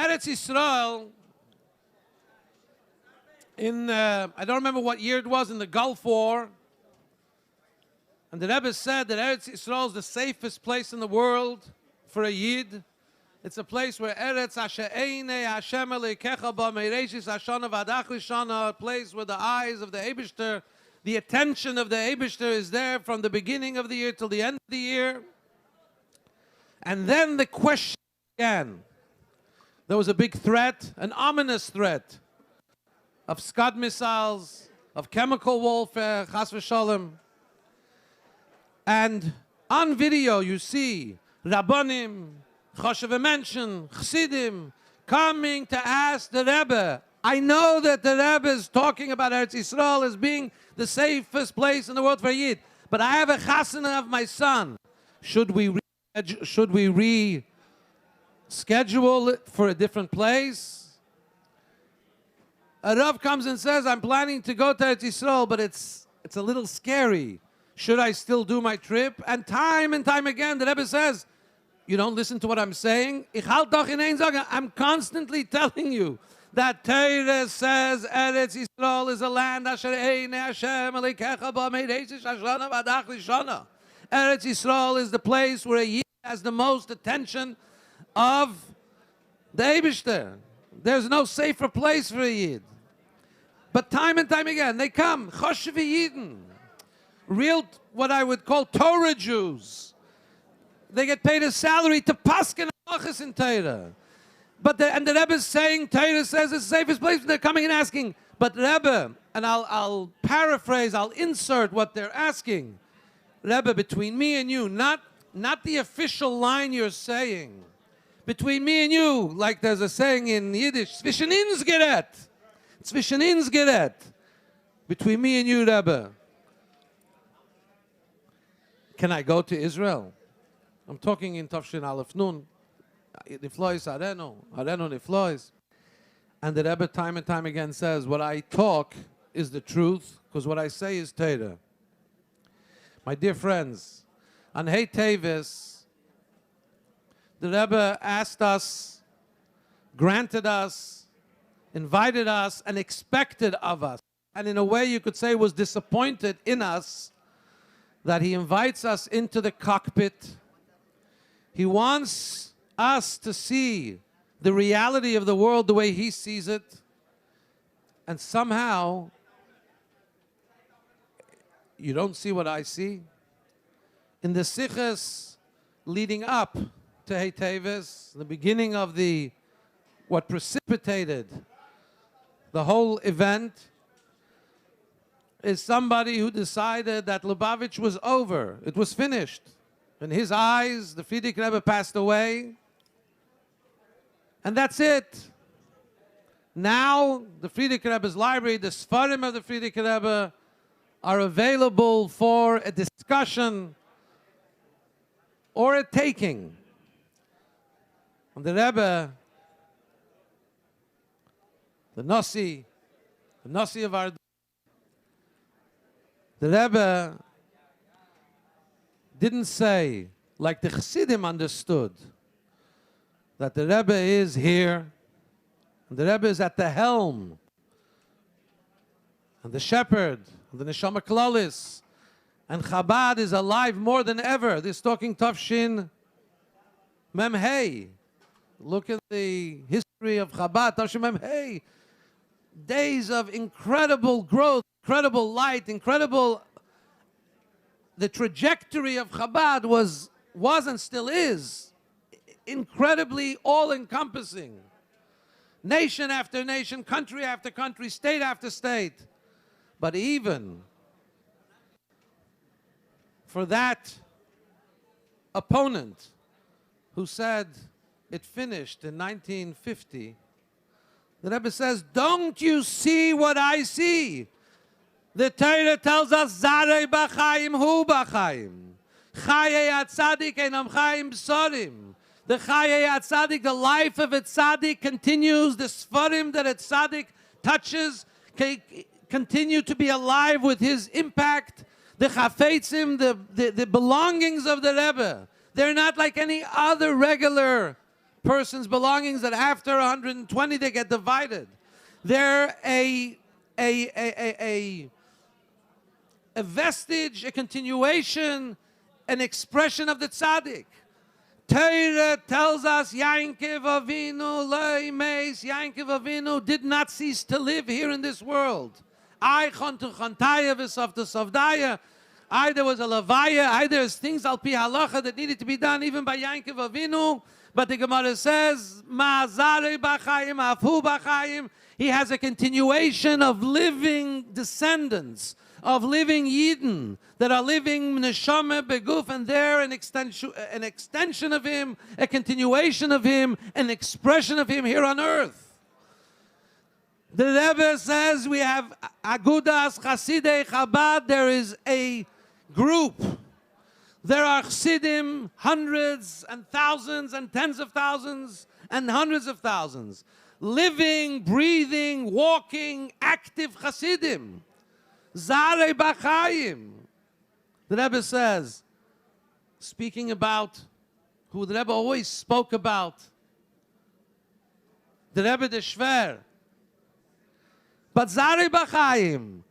Eretz Yisrael, I don't remember what year it was, in the Gulf War, and the Rebbe said that Eretz Yisrael is the safest place in the world for a Yid. It's a place where Eretz Hashe'ene Hashem Elokecha ba meireshis hashana v'adach lishana, a place where the eyes of the Eibishter, the attention of the Eibishter is there from the beginning of the year till the end of the year. And then the question began. There was a big threat, an ominous threat of Scud missiles, of chemical warfare, chas v'sholem. And on video you see Rabbonim, Choshev Mention, Chassidim, coming to ask the Rebbe. I know that the Rebbe is talking about Eretz Yisrael as being the safest place in the world for a Yid, but I have a chasana of my son. Should we reschedule it for a different place? A Rav comes and says, I'm planning to go to Eretz Yisrael, but it's a little scary. Should I still do my trip? And time again, the Rebbe says, you don't listen to what I'm saying? I'm constantly telling you that Torah says Eretz Yisrael is a land asher eine Hashem Elokecha ba meireshis hashana v'adach lishana. Eretz Yisrael is the place where a Yid has the most attention of the Eibishter. There's no safer place for a Yid. But time and time again, they come, Choshev Yidin, real, what I would call Torah Jews. They get paid a salary to paskin halachas in Torah. And the Rebbe is saying, Torah says it's the safest place. They're coming and asking, but Rebbe, and I'll paraphrase, I'll insert what they're asking. Rebbe, between me and you, not the official line you're saying. Between me and you, like there's a saying in Yiddish, zwischen uns gerät. Zwischen uns gerät. Between me and you, Rebbe. Can I go to Israel? I'm talking in Tafshin Aleph Nun. Niflois arenu niflois. And the Rebbe time and time again says, what I talk is the truth, because what I say is Torah. My dear friends, on Hei Teves, the Rebbe asked us, granted us, invited us, and expected of us, and in a way you could say was disappointed in us, that he invites us into the cockpit. He wants us to see the reality of the world the way he sees it, and somehow you don't see what I see. In the sichos leading up to Hei Teves, the beginning of what precipitated the event event, is somebody who decided that Lubavitch was over. It was finished. In his eyes, the Frierdiker Rebbe passed away. And that's it. Now, the Frierdiker Rebbe's library, the Sfarim of the Frierdiker Rebbe, are available for a discussion or a taking. And the Rebbe, the Nasi of our, the Rebbe didn't say, like the Chassidim understood, that the Rebbe is here, and the Rebbe is at the helm, and the shepherd, and the Neshama Klalis, and Chabad is alive more than ever. This talking Tafshin Mem Hei. Look at the history of Chabad, Tafshin Mem Hei. Days of incredible growth, incredible light, incredible. The trajectory of Chabad was and still is incredibly all-encompassing. Nation after nation, country after country, state after state. But even for that opponent who said it finished in 1950, the Rebbe says, don't you see what I see? The Torah tells us, Zarei b'chaim hu b'chaim. Chayei atzadik einam chaim b'sorim. The Chayei atzadik, the life of a tzaddik continues. The sfarim that a tzaddik touches continue to be alive with his impact. The chafetzim, the belongings of the Rebbe, they're not like any other regular person's belongings that after 120 they get divided. They're a vestige, a continuation, an expression of the tzaddik. Torah tells us Yankov Avinu loy meis. Yankov Avinu did not cease to live here in this world. I chontu chontaya v'softa sofdaya. There was a levaya. There's things al pi halacha that needed to be done even by Yankov Avinu. But the Gemara says ma'azarei b'chaim afu b'chaim. He has a continuation of living descendants, of living Yidden that are living neshama beguf, and they're an extension of him, a continuation of him, an expression of him here on earth. The Rebbe says we have Agudas Chasidei Chabad. There is a group. There are Chassidim, hundreds and thousands and tens of thousands and hundreds of thousands. Living, breathing, walking, active Chassidim. Zarei B'chaim. The Rebbe says, speaking about who the Rebbe always spoke about, the Rebbe the Shver. But Zarei B'chaim.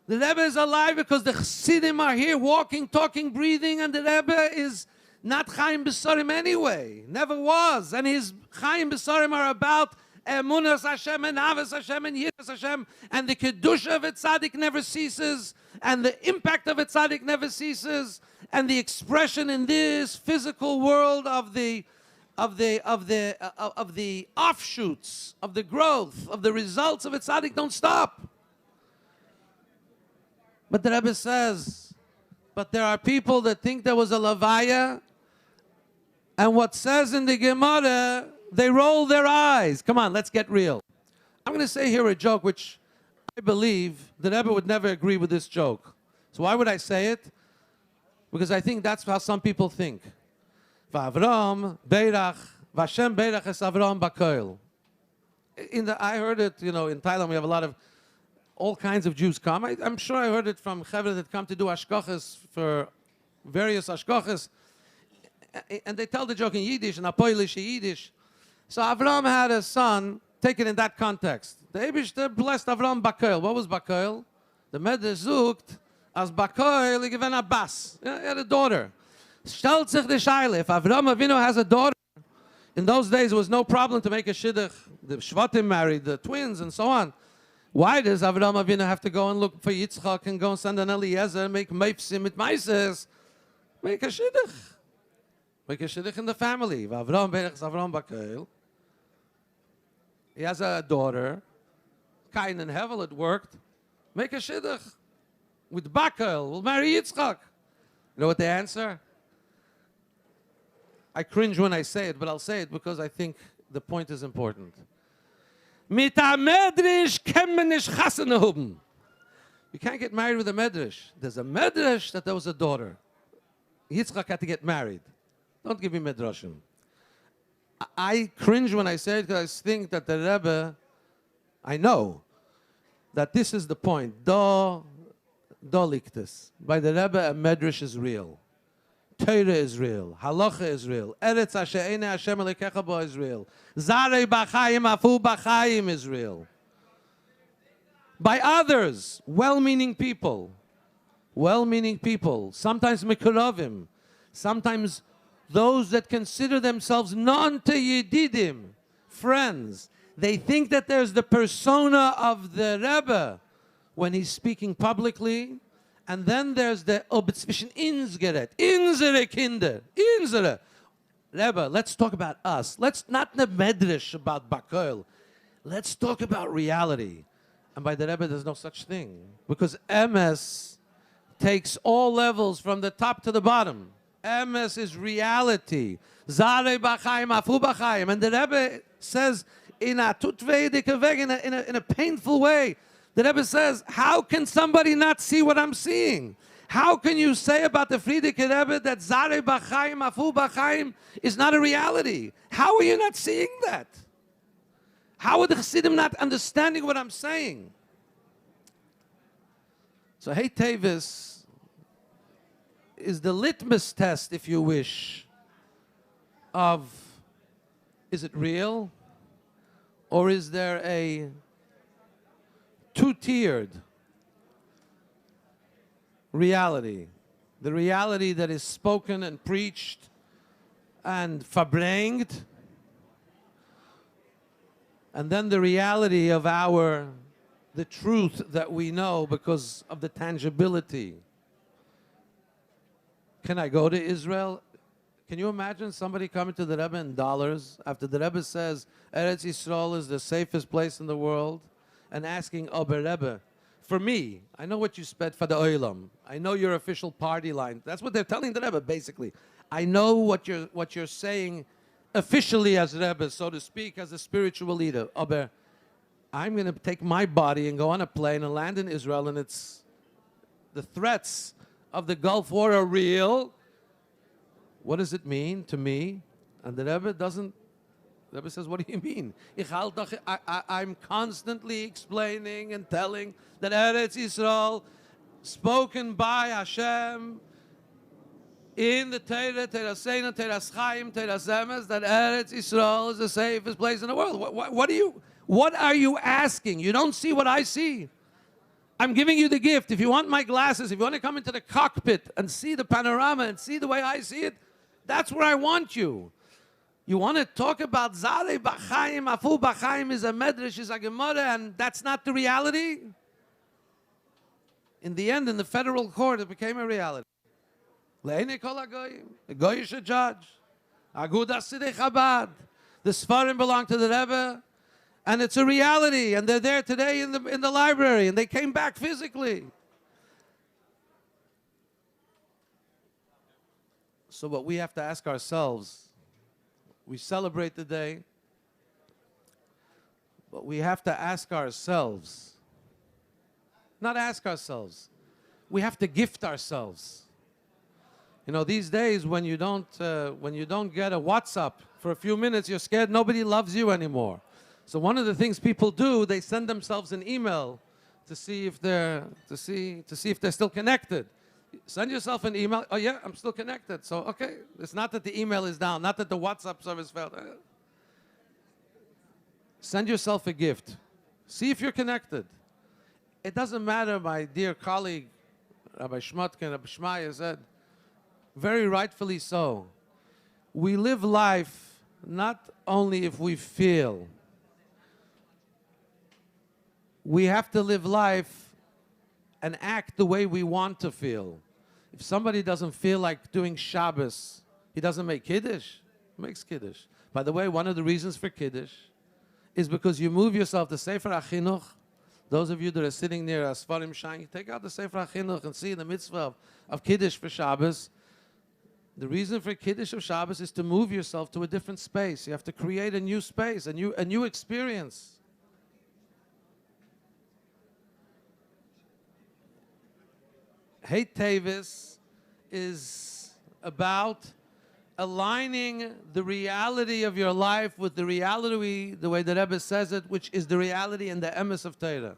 The Rebbe is alive because the Chassidim are here walking, talking, breathing, and the Rebbe is not Chaim B'Sorim anyway. Never was. And his Chaim B'Sorim are about Emunas Hashem and Avos Hashem and Yiras Hashem, and the Kedusha of a tzaddik never ceases, and the impact of a tzaddik never ceases, and the expression in this physical world of the offshoots, of the growth, of the results of a tzaddik don't stop. But the Rebbe says, but there are people that think there was a levaya, and what says in the Gemara, they roll their eyes. Come on, let's get real. I'm going to say here a joke which I believe the Rebbe would never agree with this joke. So why would I say it? Because I think that's how some people think. V'Avram beirach, v'Hashem beirach es Avram b'koil. I heard it, in Thailand we have a lot of, all kinds of Jews come. I'm sure I heard it from Chevra that come to do ashkoches for various ashkoches. And they tell the joke in Yiddish, in Apoilish Yiddish. So Avram had a son, take it in that context. The Eibishter blessed Avram Bakoil. What was Bakoil? The Medrash sucht, as Bakoil, he given a bas. He had a daughter. Stellt sich the Shaila. If Avram Avinu has a daughter, in those days it was no problem to make a shidduch. The Shvatim married the twins and so on. Why does Avram Avinu have to go and look for Yitzchak and go and send an Eliezer, make meifsim with meises? Make a shidduch. Make a shidduch in the family. Avram Berech Avram Bakoil. He has a daughter. Cain and Hevel, it worked. Make a shidduch with Bakoil. We'll marry Yitzchak. You know what the answer? I cringe when I say it, but I'll say it because I think the point is important. Mit a Medrash kann man nicht Chasen haben. You can't get married with a Medrash. There's a Medrash that there was a daughter. Yitzchak had to get married. Don't give me Medrashim. I cringe when I say it because I think that the Rebbe, I know that this is the point. Do liktes. By the Rebbe, a Medrash is real. Torah is real. Halacha is real. Eretz asher eine Hashem Elokecha bo is real. Zarei b'chaim afu b'chaim is real. By others, well-meaning people. Well-meaning people. Sometimes mekuravim. Sometimes those that consider themselves non-yedidim, friends. They think that there's the persona of the Rebbe when he's speaking publicly. And then there's the zwischen insgeret, unsere Kinder, unsere. Rebbe, let's talk about us. Let's not the medrash about Bakoil. Let's talk about reality. And by the Rebbe, there's no such thing. Because MS takes all levels from the top to the bottom. MS is reality. Zarei b'chaim, afu b'chaim. And the Rebbe says in a tutveidige weg, in a painful way, the Rebbe says, how can somebody not see what I'm seeing? How can you say about the Friedrich Rebbe that Zarei b'chaim, afu b'chaim is not a reality? How are you not seeing that? How are the Chassidim not understanding what I'm saying? So Hei Teves is the litmus test, if you wish, of Is it real? Or is there a two-tiered reality? The reality that is spoken and preached and Farbrengt, and then the reality of the truth that we know because of the tangibility. Can I go to Israel? Can you imagine somebody coming to the Rebbe in dollars after the Rebbe says Eretz Yisrael is the safest place in the world, and asking, oh, but Rebbe, for me, I know what you spent for the Olam. I know your official party line. That's what they're telling the Rebbe, basically. I know what you're saying officially as Rebbe, so to speak, as a spiritual leader. Oh, but I'm going to take my body and go on a plane and land in Israel, and it's the threats of the Gulf War are real. What does it mean to me? And the Rebbe says, what do you mean? I'm constantly explaining and telling that Eretz Yisrael, spoken by Hashem in the Torah, Seina, Chaim, Emes, that Eretz Yisrael is the safest place in the world. What are you asking? You don't see what I see. I'm giving you the gift. If you want my glasses, if you want to come into the cockpit and see the panorama and see the way I see it, that's where I want you. You want to talk about Zare B'chaim, Afu B'chaim is a medrash, is a gemara, and that's not the reality? In the end, in the federal court, it became a reality. Le'enei kol hagoyim, the goy should judge. Agudas Sidei Chabad. The Sfarim belong to the Rebbe, and it's a reality, and they're there today in the library, and they came back physically. So what we have to ask ourselves, we celebrate the day, but we have to ask ourselves, not ask ourselves, we have to gift ourselves. You know, these days when you don't get a WhatsApp for a few minutes, you're scared nobody loves you anymore. So one of the things people do, they send themselves an email to see if they're still connected. Send yourself an email. Oh yeah, I'm still connected. So okay, it's not that the email is down, not that the WhatsApp service failed. Send yourself a gift. See if you're connected. It doesn't matter, my dear colleague, Rabbi Shmotkin, Rabbi Shmaya said, very rightfully so. We live life not only if we feel. We have to live life and act the way we want to feel. If somebody doesn't feel like doing Shabbos, he doesn't make Kiddush, he makes Kiddush. By the way, one of the reasons for Kiddush is because you move yourself to Sefer HaChinuch. Those of you that are sitting near a Sfarim Shain, take out the Sefer HaChinuch and see the mitzvah of Kiddush for Shabbos. The reason for Kiddush of Shabbos is to move yourself to a different space. You have to create a new space, a new experience. Hei Teves is about aligning the reality of your life with the reality, the way the Rebbe says it, which is the reality and the emes of Torah.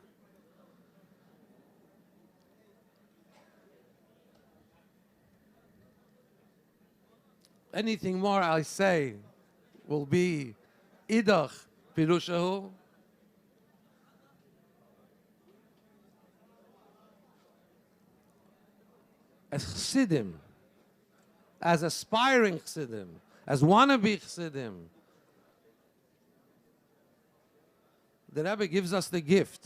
Anything more I say will be idach pirushahu. As chassidim, as aspiring chassidim, as wannabe chassidim, the Rebbe gives us the gift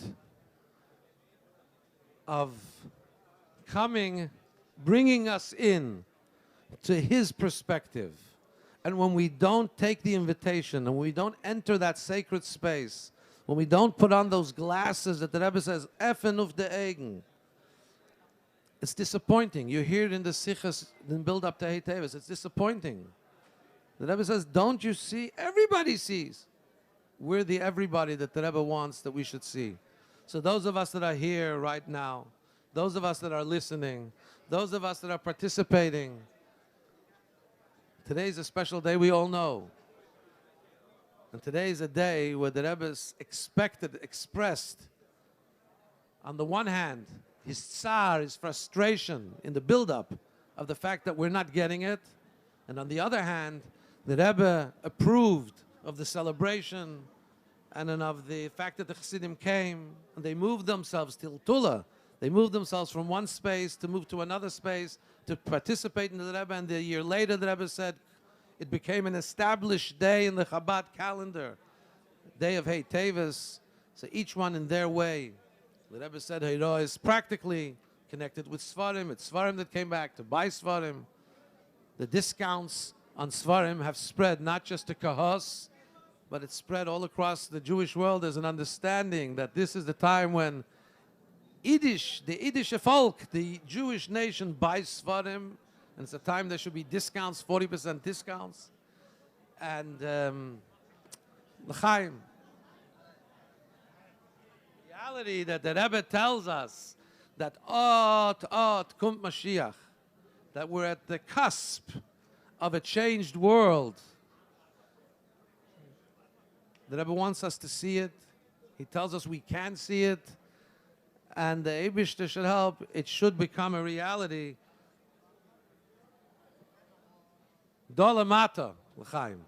of bringing us in to his perspective. And when we don't take the invitation, and we don't enter that sacred space, when we don't put on those glasses that the Rebbe says, Efen uf de Egen, it's disappointing. You hear it in the sichas, in build up to Hei Teves. It's disappointing. The Rebbe says, don't you see? Everybody sees. We're the everybody that the Rebbe wants that we should see. So those of us that are here right now, those of us that are listening, those of us that are participating, today is a special day we all know. And today is a day where the Rebbe is expressed, on the one hand, his tsar, his frustration in the build-up of the fact that we're not getting it. And on the other hand, the Rebbe approved of the celebration and then of the fact that the Chassidim came and they moved themselves till Tula. They moved themselves from one space to move to another space to participate in the Rebbe. And a year later, the Rebbe said it became an established day in the Chabad calendar, day of Hei Teves. So each one in their way. The Rebbe said Heiro is practically connected with Svarim. It's Svarim that came back to buy Svarim. The discounts on Svarim have spread not just to Kahos, but it's spread all across the Jewish world. There's an understanding that this is the time when Yiddish, the Yiddish folk, the Jewish nation buys Svarim, and it's a time there should be discounts, 40% discounts. And Chaim, reality that the Rebbe tells us that kommt Mashiach, that we're at the cusp of a changed world. The Rebbe wants us to see it. He tells us we can see it. And the Eibishter should help. It should become a reality. Dolamata, l'chaim.